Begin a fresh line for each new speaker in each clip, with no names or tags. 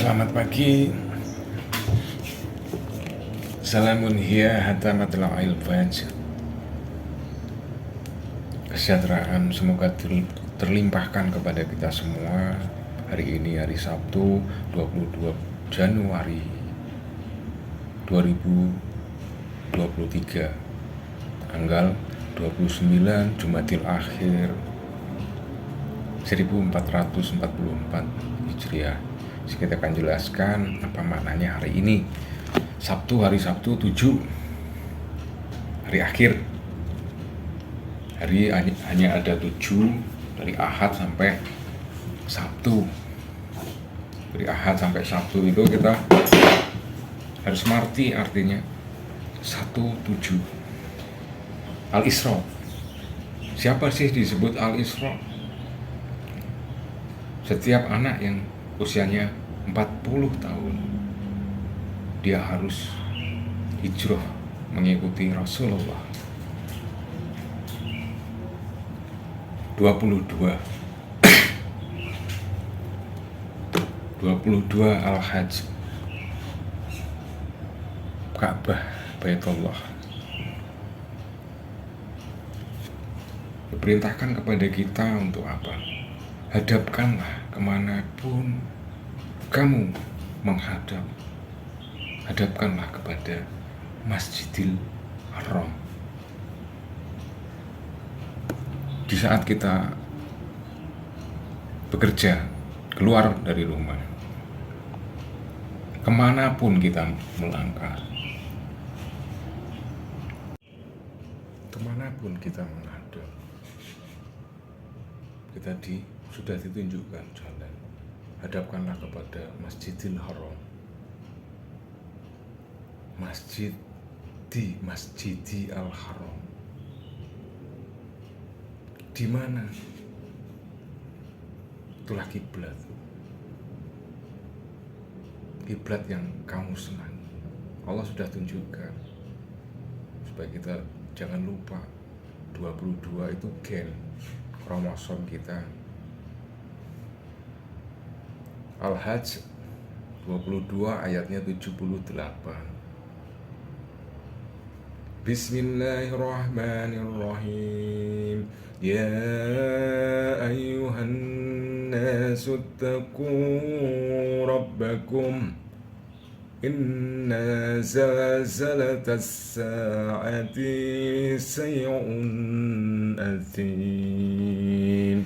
Selamat pagi. Salamun hiya hatta matla'il fajr. Kesejahteraan semoga terlimpahkan kepada kita semua. Hari ini hari Sabtu 22 Januari 2023, tanggal 29 Jumadil Akhir 1444 Hijriah. Kita akan jelaskan apa maknanya hari ini. Hari Sabtu 7, hari akhir. Hari hanya ada 7, dari Ahad sampai Sabtu. Dari Ahad sampai Sabtu itu kita harus mengerti artinya 1-7. Al-Isra. Siapa sih disebut Al-Isra? Setiap anak yang usianya 40 tahun, dia harus hijrah mengikuti Rasulullah. 22 Al-Hajj, Ka'bah, Baitullah. Diperintahkan kepada kita untuk apa? Hadapkanlah kemanapun kamu menghadap, hadapkanlah kepada Masjidil Haram. Di saat kita bekerja, keluar dari rumah, kemanapun kita melangkah, kemanapun kita menghadap, kita sudah ditunjukkan jalan. Hadapkanlah kepada Masjidil Haram. Masjidi Al-Haram. Di mana? Itulah kiblat. Kiblat yang kamu senangi. Allah sudah tunjukkan supaya kita jangan lupa 22 itu gen kromosom kita. Al-Hajj 22 ayatnya 78. Bismillahirrahmanirrahim. Ya ayyuhan nasu attaqu rabbakum. Inna zalzalatas sa'ati syai'un azim.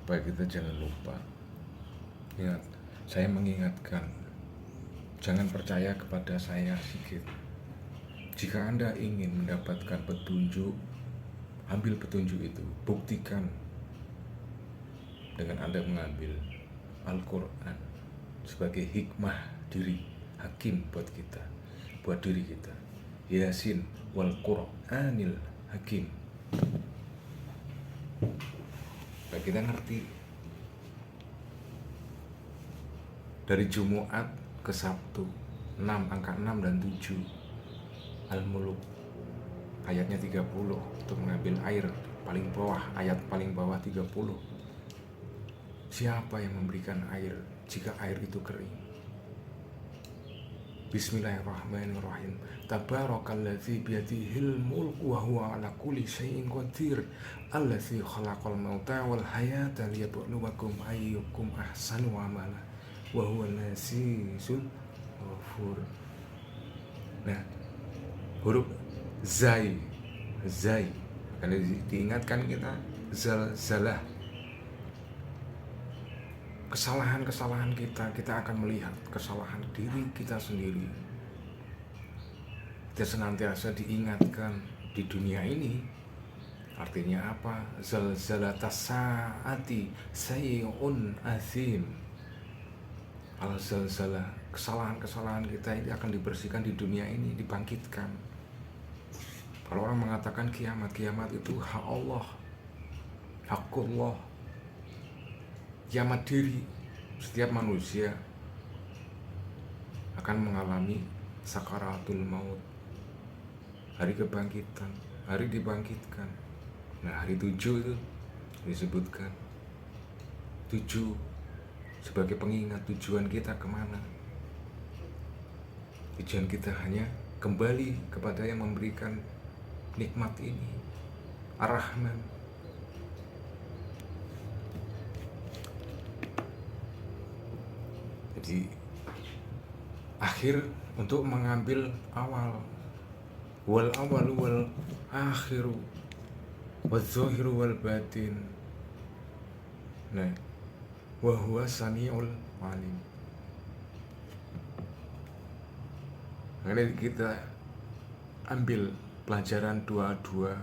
Supaya kita jangan lupa. Ingat, saya mengingatkan, jangan percaya kepada saya sedikit. Jika Anda ingin mendapatkan petunjuk, ambil petunjuk itu, buktikan dengan Anda mengambil Al-Quran sebagai hikmah diri, hakim buat kita, buat diri kita. Yasin wal Qur'anil hakim. Supaya kita ngerti. Dari Jumat ke Sabtu 6, angka 6 dan 7. Al-Muluk ayatnya 30 untuk mengambil air paling bawah, ayat paling bawah 30. Siapa yang memberikan air jika air itu kering? Bismillahirrahmanirrahim. Tabarakalladzi biyadihil mulku wa huwa ala kulli syai'in qadir. Alladzi khalaqal mauta wal hayata liyabluwakum ayyukum ahsanu amala. Wa huwa al-azizul ghafur. Nah, huruf zai kalau diingatkan kita, zalzalah, kesalahan kita akan melihat kesalahan diri kita sendiri. Kita senantiasa diingatkan di dunia ini. Artinya apa? Zalzalatas sa'ati syai'un azim. Al-zalzalah, kesalahan kita ini akan dibersihkan di dunia ini, dibangkitkan. Kalau orang mengatakan kiamat itu hak Allah, hakullah, kiamat diri. Setiap manusia akan mengalami sakaratul maut, hari kebangkitan, hari dibangkitkan. Nah, hari 7 itu disebutkan 7 sebagai pengingat tujuan kita kemana. Tujuan kita hanya kembali kepada yang memberikan nikmat ini, Ar-Rahman. Jadi akhir untuk mengambil awal, wal awal wal akhiru wal zahiru wal batin. Nah, wa huwa samiul alim. Nah, kita ambil pelajaran 22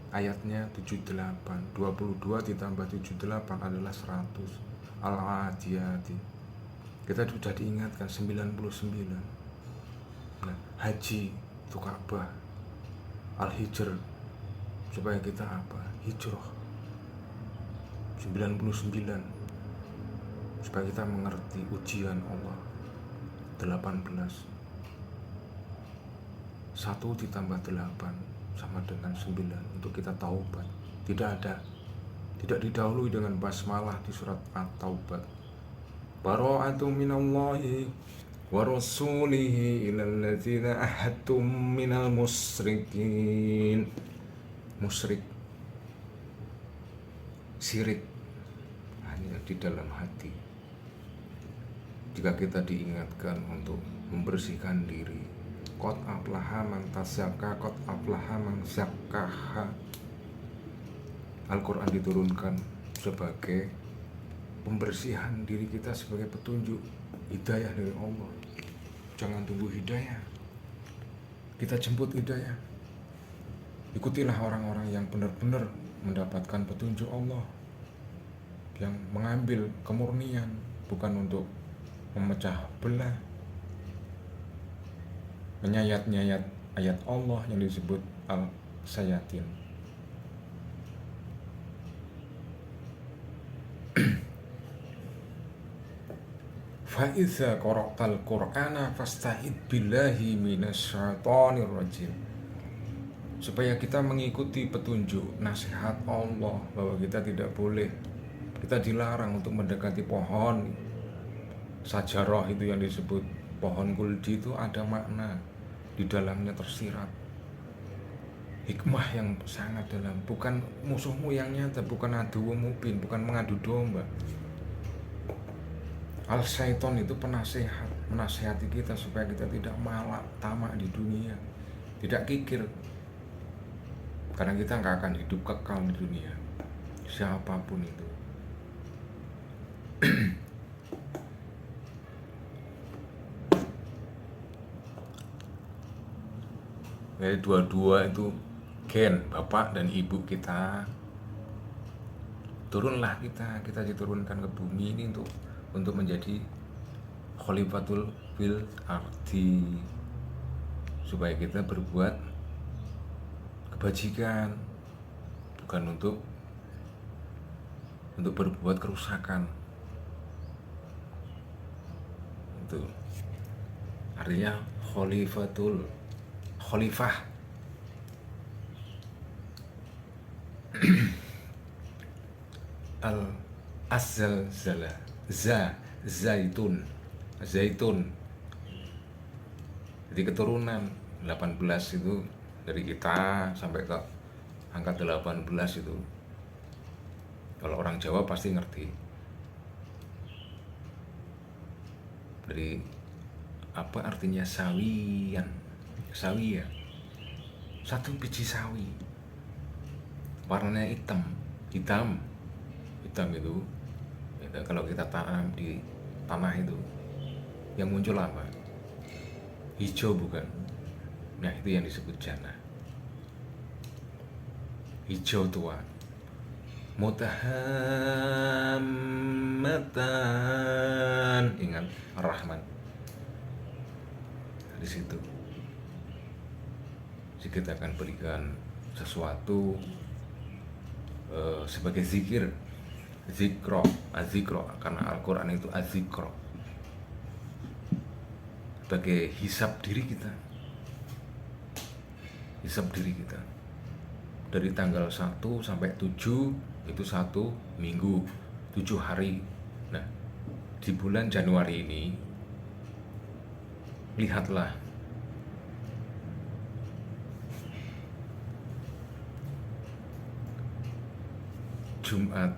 ayatnya 78. 22 ditambah 78 adalah 100. Al-Adiyati. Kita sudah diingatkan 99. Nah, haji itu Ka'bah. Al-Hijr supaya kita apa? Hijrah. 99 supaya kita mengerti ujian Allah. 18. 1 ditambah 8 sama dengan 9 untuk kita taubat. Tidak didahului dengan basmalah di surat At-Taubah. Bara'atu minallahi wa rasulihi ilal ladzina ahadtum minal musyrikin. Musyrik, syirik hanya di dalam hati. Jika kita diingatkan untuk membersihkan diri, qad aflaha man tazakka, qad aflaha man zakkaha. Al-Quran diturunkan sebagai pembersihan diri kita, sebagai petunjuk hidayah dari Allah. Jangan tunggu hidayah, kita jemput hidayah. Ikutilah orang-orang yang benar-benar mendapatkan petunjuk Allah, yang mengambil kemurnian, bukan untuk memecah belah, menyayat-nyayat ayat Allah yang disebut al-sayatin. Fa'iza qara'tal Qur'ana fasta'id billahi minasyaitonir rajim. Supaya kita mengikuti petunjuk nasihat Allah bahwa kita tidak boleh, kita dilarang untuk mendekati pohon sajarah itu yang disebut pohon kuldi. Itu ada makna di dalamnya tersirat hikmah yang sangat dalam. Bukan musuhmu yang nyata, bukan aduwwu mubin, bukan mengadu domba. Al-Syaiton itu penasehat, menasehati kita supaya kita tidak malak tamak di dunia, tidak kikir, karena kita nggak akan hidup kekal di dunia, siapapun itu. Jadi dua-dua itu gen bapak dan ibu kita. Turunlah kita diturunkan ke bumi ini untuk menjadi khalifatul fil ardi, supaya kita berbuat kebajikan, bukan untuk berbuat kerusakan. Itu artinya khalifah. Al-Azzalzala, zaitun. Jadi keturunan 18 itu dari kita sampai ke angka 18 itu. Kalau orang Jawa pasti ngerti. Dari apa artinya sawiyan? Sawi ya, satu biji sawi, warnanya hitam itu kalau kita tanam di tanah itu yang muncul apa? Hijau, bukan? Nah, itu yang disebut jannah. Hijau tua, mutahammatan, ingat Ar-Rahman di situ. Jadi kita akan berikan sesuatu sebagai zikro, azikro, karena Al-Quran itu azikro, sebagai hisab diri kita dari tanggal 1 sampai 7 itu 1 minggu, 7 hari. Nah, di di bulan Januari ini, lihatlah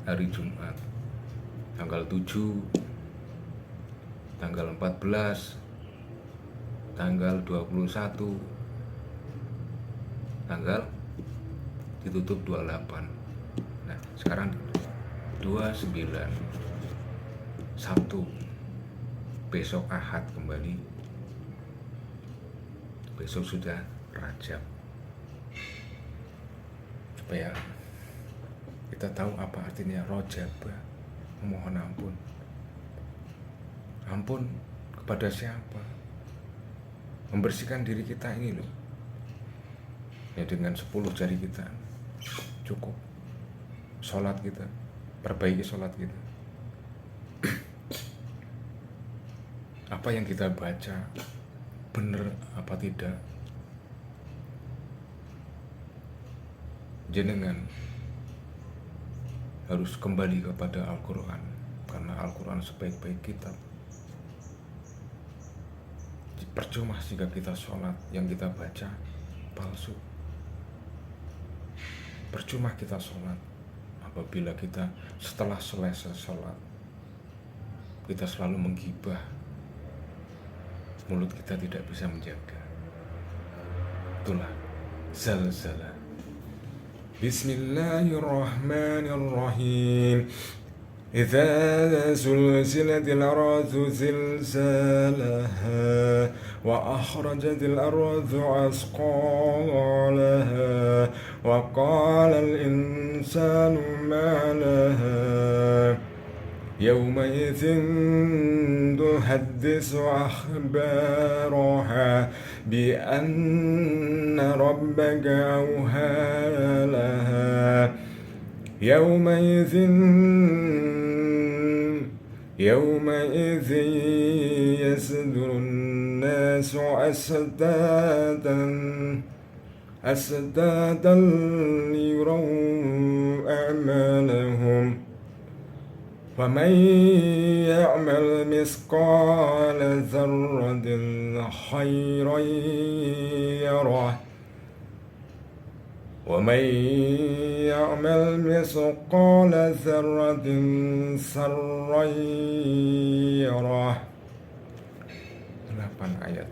hari Jumat, tanggal 7, tanggal 14, tanggal 21, tanggal ditutup 28. Nah, sekarang 29, Sabtu, besok Ahad kembali, besok sudah Rajab. Supaya kita tahu apa artinya Rajab, memohon ampun. Ampun kepada siapa? Membersihkan diri kita ini loh, ya dengan 10 jari kita cukup. Sholat kita, perbaiki sholat kita. Apa yang kita baca benar apa tidak, jenengan harus kembali kepada Al-Quran, karena Al-Quran sebaik-baik kitab. Percuma jika kita sholat yang kita baca palsu. Percuma kita sholat apabila kita setelah selesai sholat kita selalu menggibah, mulut kita tidak bisa menjaga. Itulah zalzalah. Bismillahirrahmanirrahim. إذا زلزلت الأرض زلزالها وأخرجت الأرض أثقالها وقال الإنسان ما لها يومئذ تحدث أخبارها بأن ربك أوحى لها يومئذ يصدر الناس أشتاتا ليروا أعمالهم ومن يعمل مثقال ذرة خيرا يره ومن يعمل مثقال ذرة شرا يره. 8 ayat,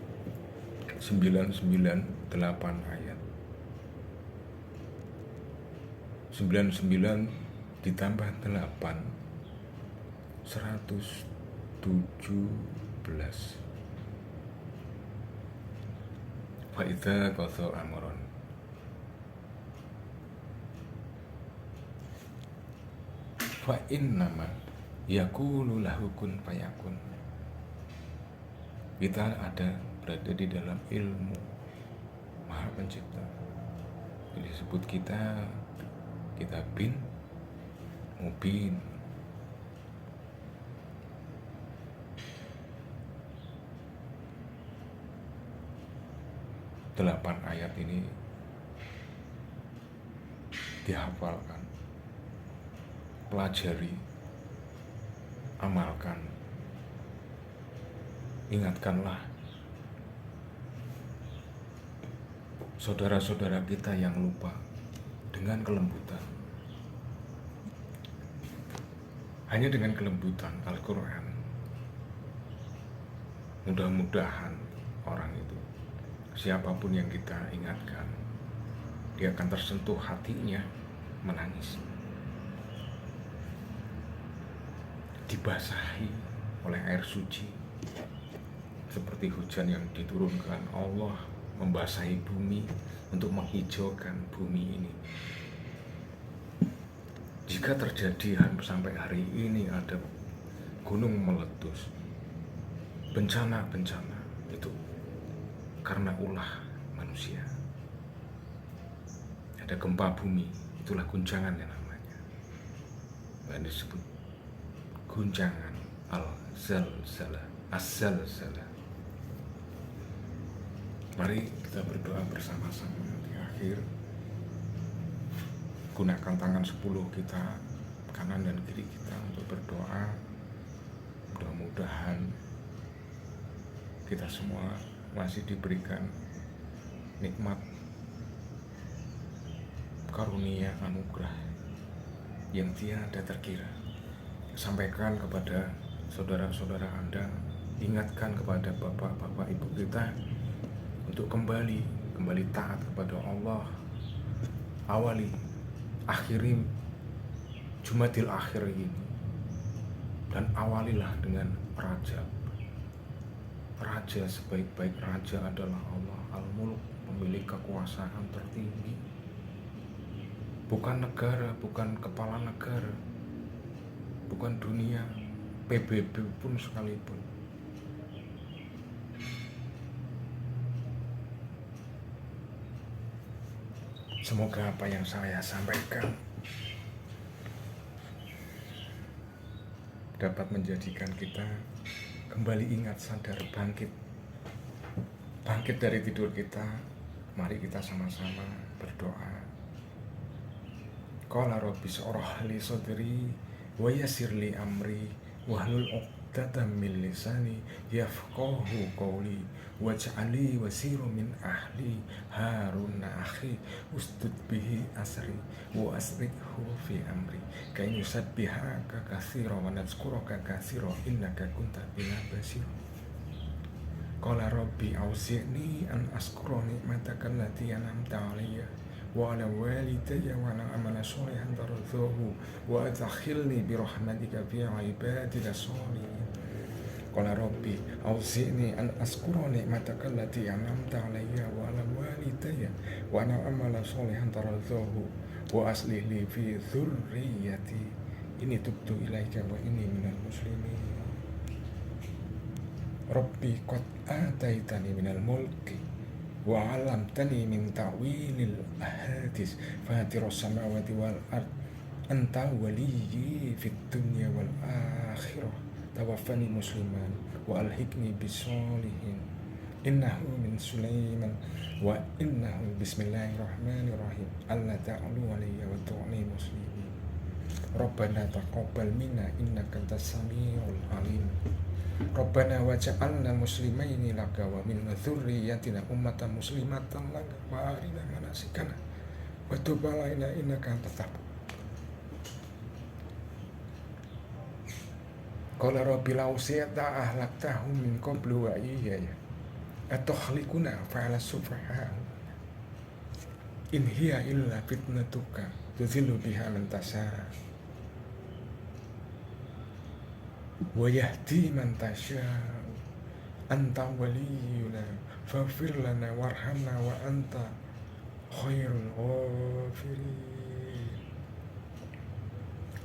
99, 8 ayat. 99 ditambah 8, 117. Fa'idza qadha amron. Fa innama yaqulu lahu kun fayakun. Kita berada di dalam ilmu Maha Pencipta. Jadi disebut kita bin mubin. Delapan ayat ini dihafalkan, pelajari, amalkan, ingatkanlah saudara-saudara kita yang lupa dengan kelembutan. Hanya dengan kelembutan Al-Quran, mudah-mudahan orang itu, siapapun yang kita ingatkan, dia akan tersentuh hatinya, menangis, dibasahi oleh air suci, seperti hujan yang diturunkan Allah, membasahi bumi untuk menghijaukan bumi ini. Jika terjadi sampai hari ini ada gunung meletus, bencana-bencana itu karena ulah manusia. Ada gempa bumi, itulah guncangan yang namanya. Dan disebut guncangan al-zalzalah, az-zalzalah. Mari kita berdoa bersama-sama di akhir. Gunakan tangan 10 kita, kanan dan kiri kita, untuk berdoa Mudah-mudahan kita semua masih diberikan nikmat karunia anugerah yang tiada terkira. Sampaikan kepada saudara-saudara Anda, ingatkan kepada bapak-bapak ibu kita untuk kembali taat kepada Allah. Akhiri Jumadil Akhir ini, dan awalilah dengan Rajab. Raja sebaik-baik raja adalah Allah Al-Mulk, pemilik kekuasaan tertinggi. Bukan negara, bukan kepala negara, bukan dunia, PBB pun sekalipun. Semoga apa yang saya sampaikan dapat menjadikan kita kembali ingat, sadar, bangkit dari tidur kita. Mari kita sama-sama berdoa. Qala rabbi shrah li sadri wa yassir li amri wahlul 'uqdatam min lisani yafqahu qawli waj'al li wasiran min ahli Harun akhi ustud bihi asri wa asrikhu fi amri kay nusabbihaka katsiran wa nadhkuraka katsiran innaka kunta bina basir. Qala rabbi auzi'ni an askura ni'mataka allati an'amta 'alayya wa 'ala walidayya wa an a'mala sholihan tardahu wa adkhilni bi rahmatika fi 'ibadika sholihin. Qala rabbi auzi'ni an askura ni'mataka allati an'amta 'alayya wa 'ala walidayya wa an a'mala sholihan tardahu wa aslih li fi dzurriyyati inni tubtu ilaika wa inni minal muslimin. Rabbi qad ataitani minal mulki wa 'allamtani min ta'wilil ahadits fatiras samawati wal ard anta waliyyi fid dunya wal akhirah tawaffani musliman wa alhiqni bis sholihin innahu min Sulaiman wa innahu bismillahirrahmanirrahim alla ta'lu alayya wa tu'ni muslimin. Rabbana taqabbal minna innaka antas samiul alim. Rabbana waj'alna muslimaini laka wa min dzurriyyatina ummatan muslimatan laka wa arina manasikana wa tub alaina innaka antat tawwab. Qala rabbi law syi'ta ahlaktahum min qablu wa iyaya atukhliquna fa'ala sufaha in hiya illa fitnatuka tudhillu biha man tasha wa yahdi man tasha anta waliyuna faghfir lana warhamna wa anta khairul ghafirin.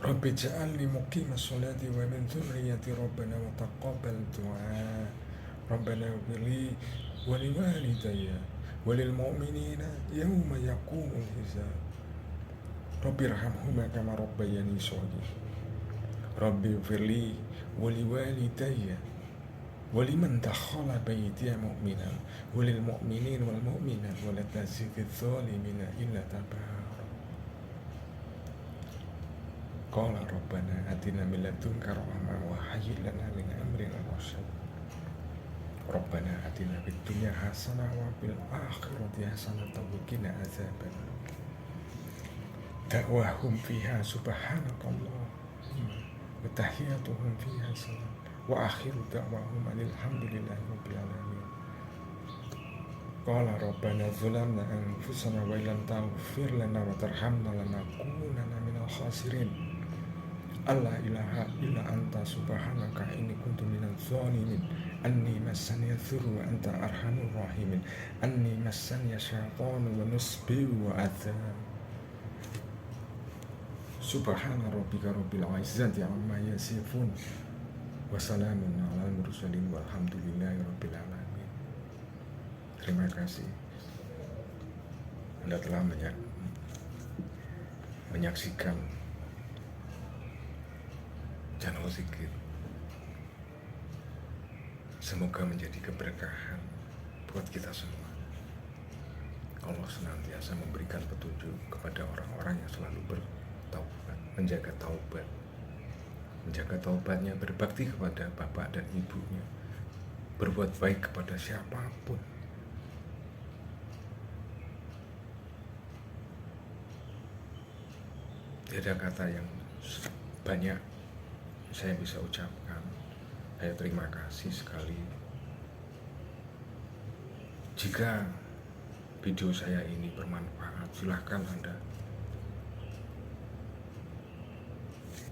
Rabbi ja'alni muqimas sholati wa min dzurriyyati rabbana wa taqabbal du'a. Rabbana ighfirli wa liwalidayya wa lil mu'minina yawma yaqumul hisab. Rabbi irhamhuma kama rabbayani shaghira. Rabbi ighfirli wa liwalidayya wa liman dakhala baytiya mu'minan wa lil mu'minina wal mu'minat wa la tazididz zalimina illa tabara. Qala rabbana atina min ladunka rahmah wa hayyi lana min amrina rashad. Rabbana atina fid dunya hasanah wa fil akhirati hasanah wa qina adzabannar. Da'wahum fiha subhanakallahumma wa tahiyyatuhum fiha salam wa akhiru da'wahum alhamdulillahi rabbil alamin. Qala rabbana zalamna anfusana wa illam taghfir lana wa tarhamna lanakunanna minal khasirin. Allah ilaha illa anta subhanaka inni kuntu minaz zalimin. Anni massaniya dzurru wa anta arhamur rahimin. Anni massaniya syaitanu wa nusbi wa adzab. Subhana rabbika rabbil izzati amma yasifun wa salamun alal mursalin walhamdulillahi rabbil alamin. Terima kasih Anda telah menyaksikan channel Zikir. Semoga menjadi keberkahan buat kita semua. Allah senantiasa memberikan petunjuk kepada orang-orang yang selalu bertaubat, menjaga taubat, menjaga taubatnya, berbakti kepada bapak dan ibunya, berbuat baik kepada siapapun. Tidak ada kata yang banyak saya bisa ucapkan. Saya terima kasih sekali. Jika video saya ini bermanfaat, silahkan Anda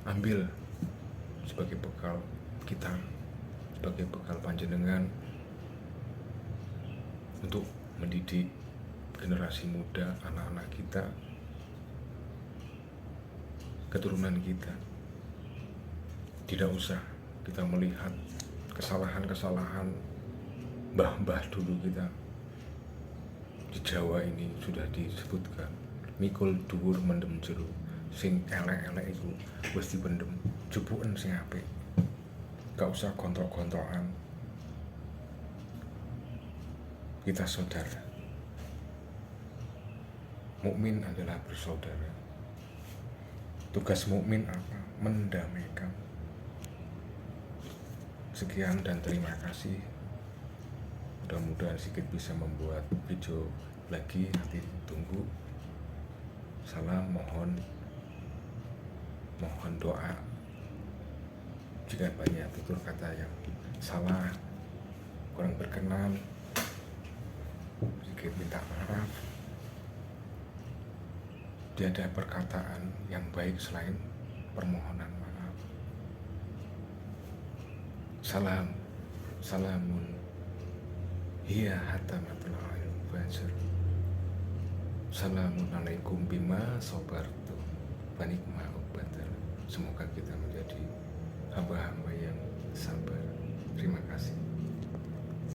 ambil sebagai bekal kita, sebagai bekal panjenengan untuk mendidik generasi muda, anak-anak kita, keturunan kita. Tidak usah kita melihat kesalahan-kesalahan mbah-mbah dulu kita. Di Jawa ini sudah disebutkan, mikul dhuwur mendem jero, sing elek-elek iku wis dipendem, jupuken sing apik. Gak usah gontok-gontokan. Kita saudara. Mukmin adalah bersaudara. Tugas mukmin apa? Mendamaikan. Sekian dan terima kasih. Mudah-mudahan sedikit bisa membuat video lagi, nanti tunggu. Salam, mohon doa. Jika banyak tutur kata yang salah, kurang berkenan, sedikit minta maaf. Tiada perkataan yang baik selain permohonan maaf. Salamun hiya hatta matla'il fajr. Salamun alaikum bima sabartum wa ni'ma uqbatal. Semoga kita menjadi hamba